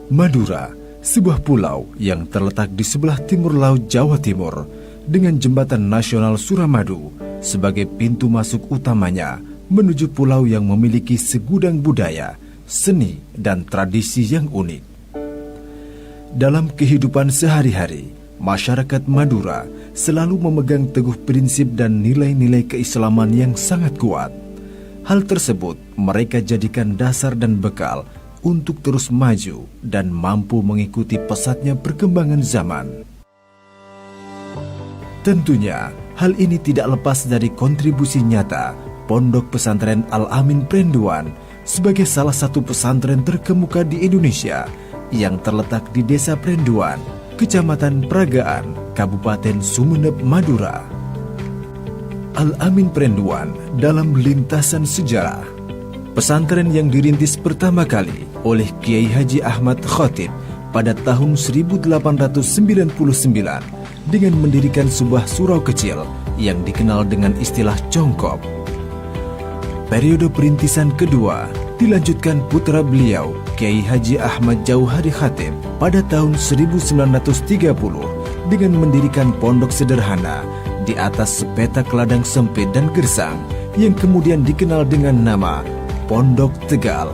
Madura, sebuah pulau yang terletak di sebelah timur laut Jawa Timur dengan jembatan nasional Suramadu sebagai pintu masuk utamanya menuju pulau yang memiliki segudang budaya, seni, dan tradisi yang unik. Dalam kehidupan sehari-hari, masyarakat Madura selalu memegang teguh prinsip dan nilai-nilai keislaman yang sangat kuat. Hal tersebut mereka jadikan dasar dan bekal untuk terus maju dan mampu mengikuti pesatnya perkembangan zaman. Tentunya, hal ini tidak lepas dari kontribusi nyata Pondok Pesantren Al-Amin Prenduan sebagai salah satu pesantren terkemuka di Indonesia yang terletak di Desa Prenduan, Kecamatan Pragaan, Kabupaten Sumeneb, Madura. Al-Amin Prenduan dalam lintasan sejarah. Pesantren yang dirintis pertama kali oleh Kiai Haji Ahmad Khatib pada tahun 1899 dengan mendirikan sebuah surau kecil yang dikenal dengan istilah Congkop. Periode perintisan kedua dilanjutkan putra beliau Kiai Haji Ahmad Jauhari Khatib pada tahun 1930 dengan mendirikan pondok sederhana di atas sepetak ladang sempit dan gersang yang kemudian dikenal dengan nama Pondok Tegal.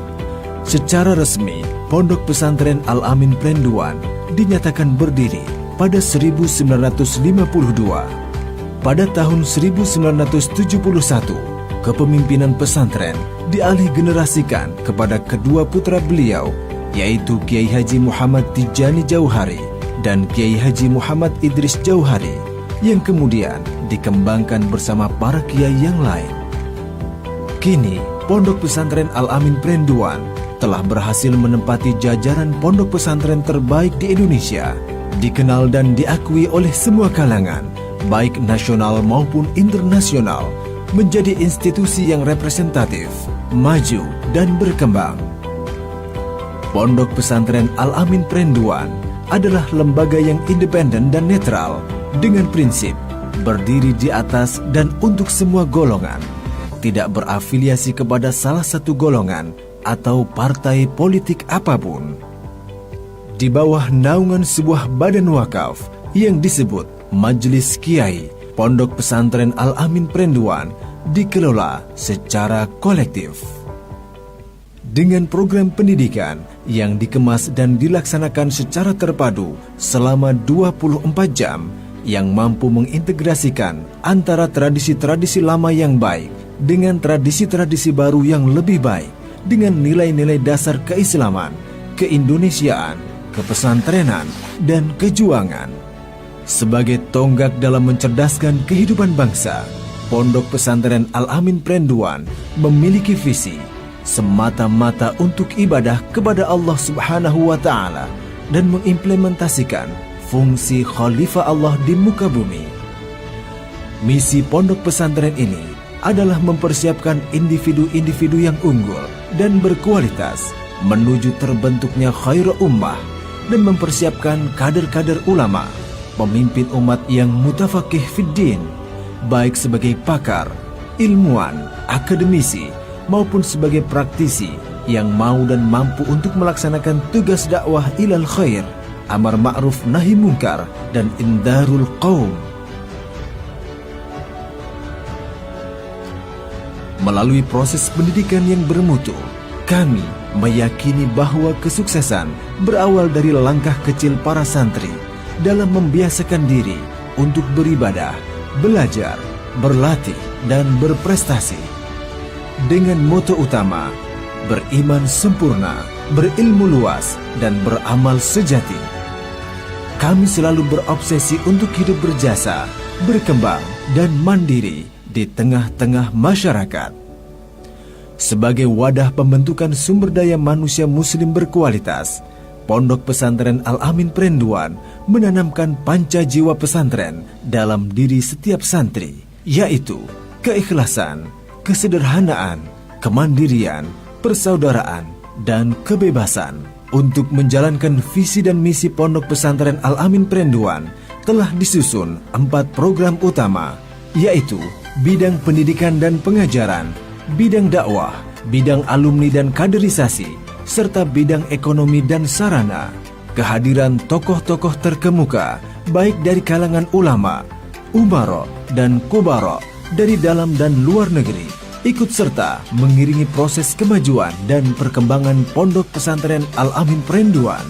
Secara resmi, Pondok Pesantren Al-Amin Prenduan dinyatakan berdiri pada 1952. Pada tahun 1971, kepemimpinan pesantren dialih generasikan kepada kedua putra beliau, yaitu Kiai Haji Muhammad Tijani Jauhari dan Kiai Haji Muhammad Idris Jauhari, yang kemudian dikembangkan bersama para kiai yang lain. Kini, Pondok Pesantren Al-Amin Prenduan telah berhasil menempati jajaran pondok pesantren terbaik di Indonesia, dikenal dan diakui oleh semua kalangan, baik nasional maupun internasional, menjadi institusi yang representatif, maju, dan berkembang. Pondok Pesantren Al-Amin Prenduan adalah lembaga yang independen dan netral dengan prinsip berdiri di atas dan untuk semua golongan, tidak berafiliasi kepada salah satu golongan atau partai politik apapun. Di bawah naungan sebuah badan wakaf yang disebut Majelis Kiai, Pondok Pesantren Al-Amin Prenduan dikelola secara kolektif. Dengan program pendidikan yang dikemas dan dilaksanakan secara terpadu selama 24 jam yang mampu mengintegrasikan antara tradisi-tradisi lama yang baik dengan tradisi-tradisi baru yang lebih baik dengan nilai-nilai dasar keislaman, keindonesiaan, kepesantrenan, dan kejuangan. Sebagai tonggak dalam mencerdaskan kehidupan bangsa, Pondok Pesantren Al-Amin Prenduan memiliki visi semata-mata untuk ibadah kepada Allah Subhanahu wa Ta'ala dan mengimplementasikan fungsi Khalifah Allah di muka bumi. Misi pondok pesantren ini adalah mempersiapkan individu-individu yang unggul dan berkualitas menuju terbentuknya khairul ummah dan mempersiapkan kader-kader ulama, pemimpin umat yang mutafaqih fiddin, baik sebagai pakar, ilmuwan, akademisi, maupun sebagai praktisi yang mau dan mampu untuk melaksanakan tugas dakwah ilal khair, amar ma'ruf nahi mungkar, dan indarul qaum. Melalui proses pendidikan yang bermutu, kami meyakini bahwa kesuksesan berawal dari langkah kecil para santri dalam membiasakan diri untuk beribadah, belajar, berlatih, dan berprestasi. Dengan moto utama, beriman sempurna, berilmu luas, dan beramal sejati. Kami selalu berobsesi untuk hidup berjasa, berkembang, dan mandiri di tengah-tengah masyarakat. Sebagai wadah pembentukan sumber daya manusia muslim berkualitas, Pondok Pesantren Al-Amin Prenduan menanamkan panca jiwa pesantren dalam diri setiap santri, yaitu keikhlasan, kesederhanaan, kemandirian, persaudaraan, dan kebebasan. Untuk menjalankan visi dan misi Pondok Pesantren Al-Amin Prenduan telah disusun 4 program utama, yaitu bidang pendidikan dan pengajaran, bidang dakwah, bidang alumni dan kaderisasi, serta bidang ekonomi dan sarana. Kehadiran tokoh-tokoh terkemuka, baik dari kalangan ulama, umaro, dan kubaro, dari dalam dan luar negeri, ikut serta mengiringi proses kemajuan dan perkembangan Pondok Pesantren Al-Amin Perenduan.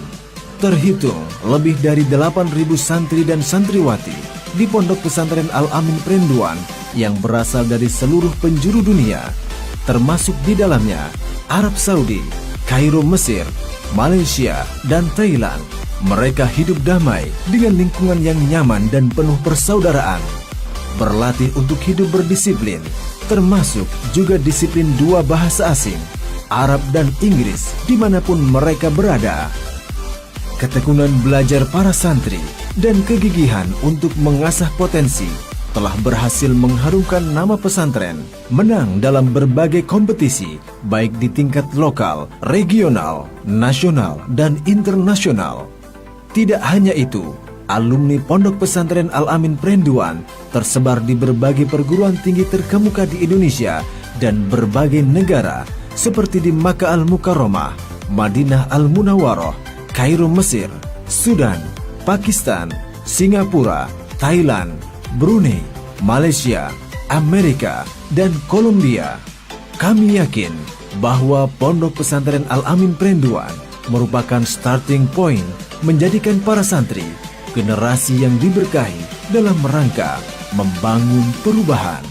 Terhitung lebih dari 8.000 santri dan santriwati di Pondok Pesantren Al-Amin Perenduan yang berasal dari seluruh penjuru dunia, termasuk di dalamnya Arab Saudi, Kairo Mesir, Malaysia, dan Thailand. Mereka hidup damai dengan lingkungan yang nyaman dan penuh persaudaraan. Berlatih untuk hidup berdisiplin, termasuk juga disiplin 2 bahasa asing, Arab dan Inggris, dimanapun mereka berada. Ketekunan belajar para santri dan kegigihan untuk mengasah potensi telah berhasil mengharumkan nama pesantren, menang dalam berbagai kompetisi, baik di tingkat lokal, regional, nasional, dan internasional. Tidak hanya itu, alumni Pondok Pesantren Al-Amin Perenduan tersebar di berbagai perguruan tinggi terkemuka di Indonesia dan berbagai negara seperti di Makkah Al-Mukarramah, Madinah Al-Munawwaroh, Kairo Mesir, Sudan, Pakistan, Singapura, Thailand, Brunei, Malaysia, Amerika, dan Kolombia. Kami yakin bahwa Pondok Pesantren Al-Amin Perenduan merupakan starting point menjadikan para santri generasi yang diberkahi dalam rangka membangun perubahan.